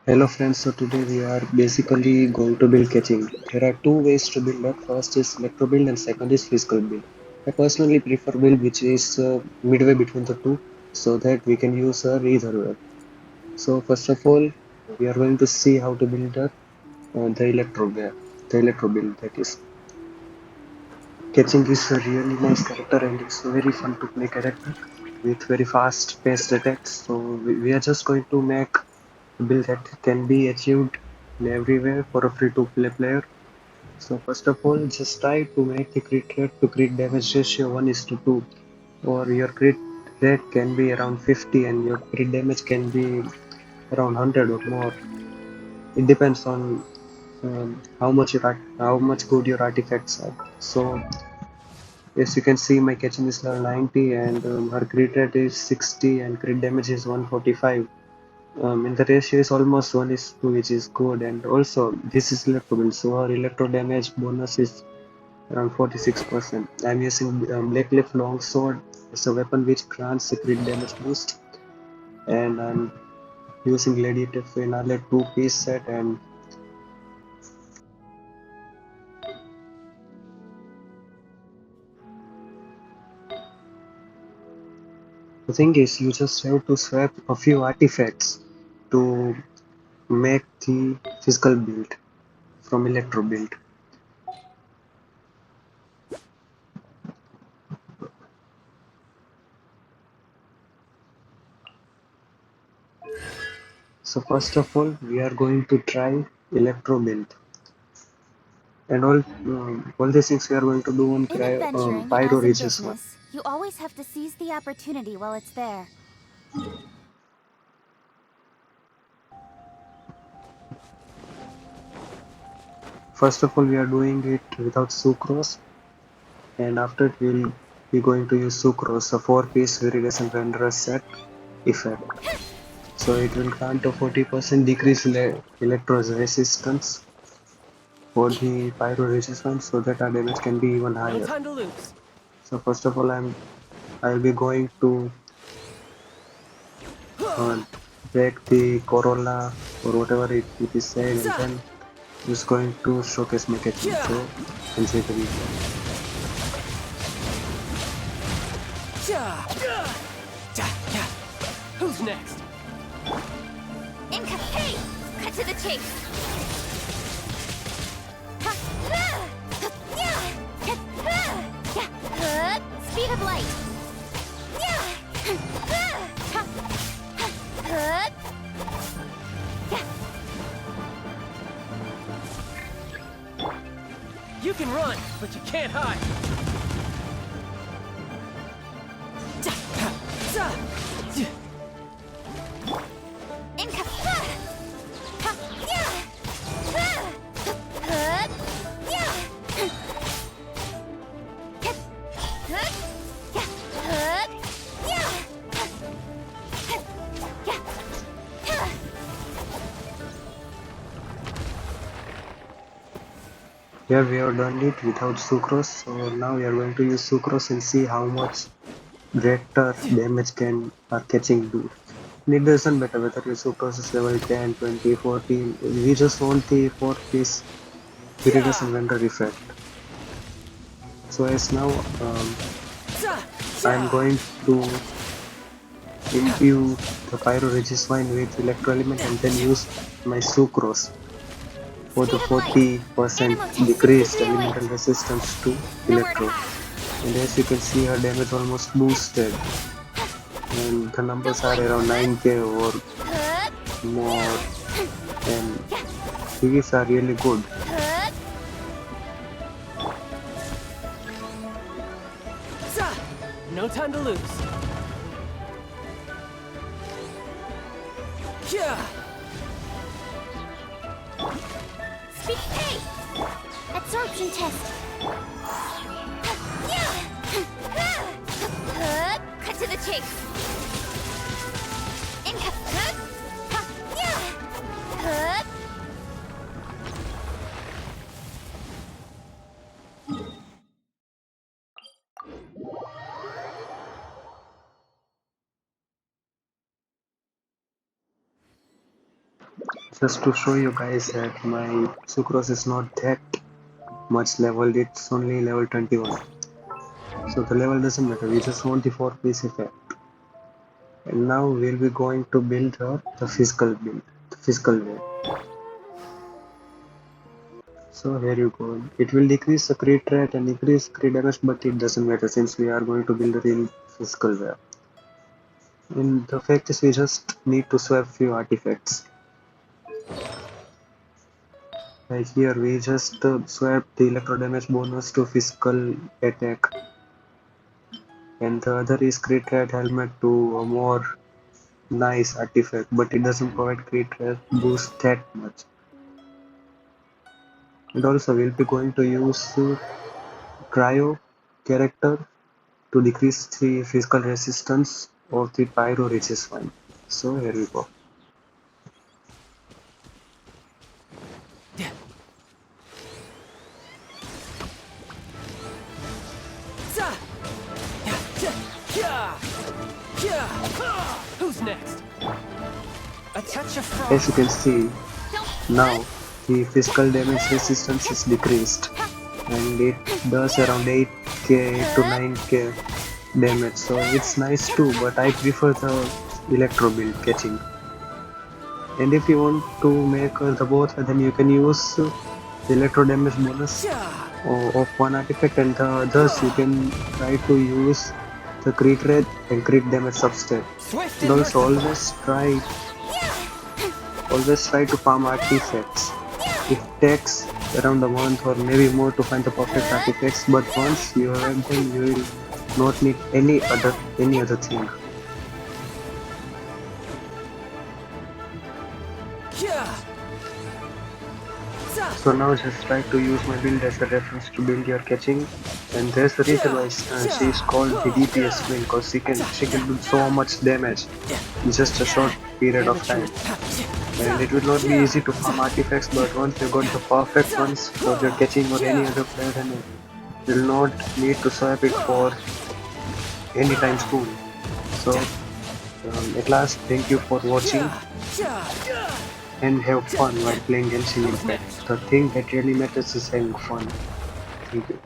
Hello friends, so today we are basically going to build catching. There are two ways to build that. First is electro build and second is physical build. I personally prefer build which is midway between the two so that we can use her either way. So first of all, we are going to see how to build the electro build that is. Catching is a really nice character and it's very fun to play character with very fast paced attacks. So we are just going to make a build that can be achieved in everywhere for a free to play player. So first of all, just try to make the crit rate to crit damage ratio 1 is to 2, or your crit rate can be around 50 and your crit damage can be around 100 or more. It depends on how much good your artifacts are. So as you can see, my catching is level 90 and her crit rate is 60 and crit damage is 145. And the ratio is almost 1 is 2, which is good. And also, this is electro build, so her electro damage bonus is around 46%. I'm using Blackleaf Longsword as a weapon which grants a crit damage boost, and I'm using Gladiator Finale 2-piece set. And the thing is, you just have to swap a few artifacts to make the physical build from electro build. So first of all, we are going to try electro build, and all these things we are going to do on In adventuring, Pyro as in Reaches 1. business, you always have to seize the opportunity while it's there. First of all, we are doing it without sucrose, and after it we'll be going to use sucrose, a 4-piece viridescent renderer set effect. So it will grant a 40% decrease electro resistance for the Pyro Reaches 1 so that our damage can be even No higher. time to lose. So first of all, I'll be going to uh, break the Corolla or whatever it is said, and Za! then just going to showcase my catching. Ja! So enjoy the video. Ja! Ja! Ja! Ja! Who's next? Hey! Cut to the chase! Speed of light! You can run, but you can't hide. Ja! Ha! Za! Ja! Here we have done it without sucrose, so now we are going to use sucrose and see how much greater damage can our catching do. And it doesn't matter whether your sucrose is level 10, 20, 14, we just want the 4-piece Ja! iridescent vendor effect. So as now Za! I'm Ja! going to imbue the Pyro Regiswine with electro element and then use my sucrose for the Speed of light! 40% Animal tech decreased 6308! elemental resistance to Nowhere to electro. hide! And as you can see, her damage almost boosted, and the Don't numbers are blink! around 9k or more, and these are really good. Za! No time to lose. Ja! Hey! Absorption test! Cut to the chase! Just to show you guys that my Sucrose is not that much leveled, it's only level 21. So the level doesn't matter, we just want the 4-piece effect. And now we'll be going to build the physical build, the physical way. So here you go. It will decrease the crit rate and increase crit damage, but it doesn't matter since we are going to build a real physical way. And the fact is we just need to swap few artifacts. Like here we just swap the electro damage bonus to physical attack. And the other is crit rate helmet to a more nice artifact, but it doesn't provide crit rate boost that much. And also we'll be going to use cryo character to decrease the physical resistance of the pyro resistance. So here we go. Who's next? A touch of frost. As you can see, Don't now the physical damage resistance is decreased and it does around 8k to 9k damage, so it's nice too, but I prefer the electro build catching. And if you want to make the both, then you can use the electro damage bonus of one artifact, and the others you can try to use the crit rate and crit damage substat. Swift And and also merciful. always try to farm artifacts. It takes around a month or maybe more to find the perfect artifacts, but once you have them, you will not need any other thing. So now just try to use my build as a reference to build your catching, and there's the reason why she is called the DPS queen, because she can do so much damage in just a short period of time. And it will not be easy to farm artifacts, but once you got the perfect ones for your catching or any other player, then you will not need to swap it for any time soon. So at last, thank you for watching and have fun while playing Genshin Impact. The thing that really matters is having fun. Thank you.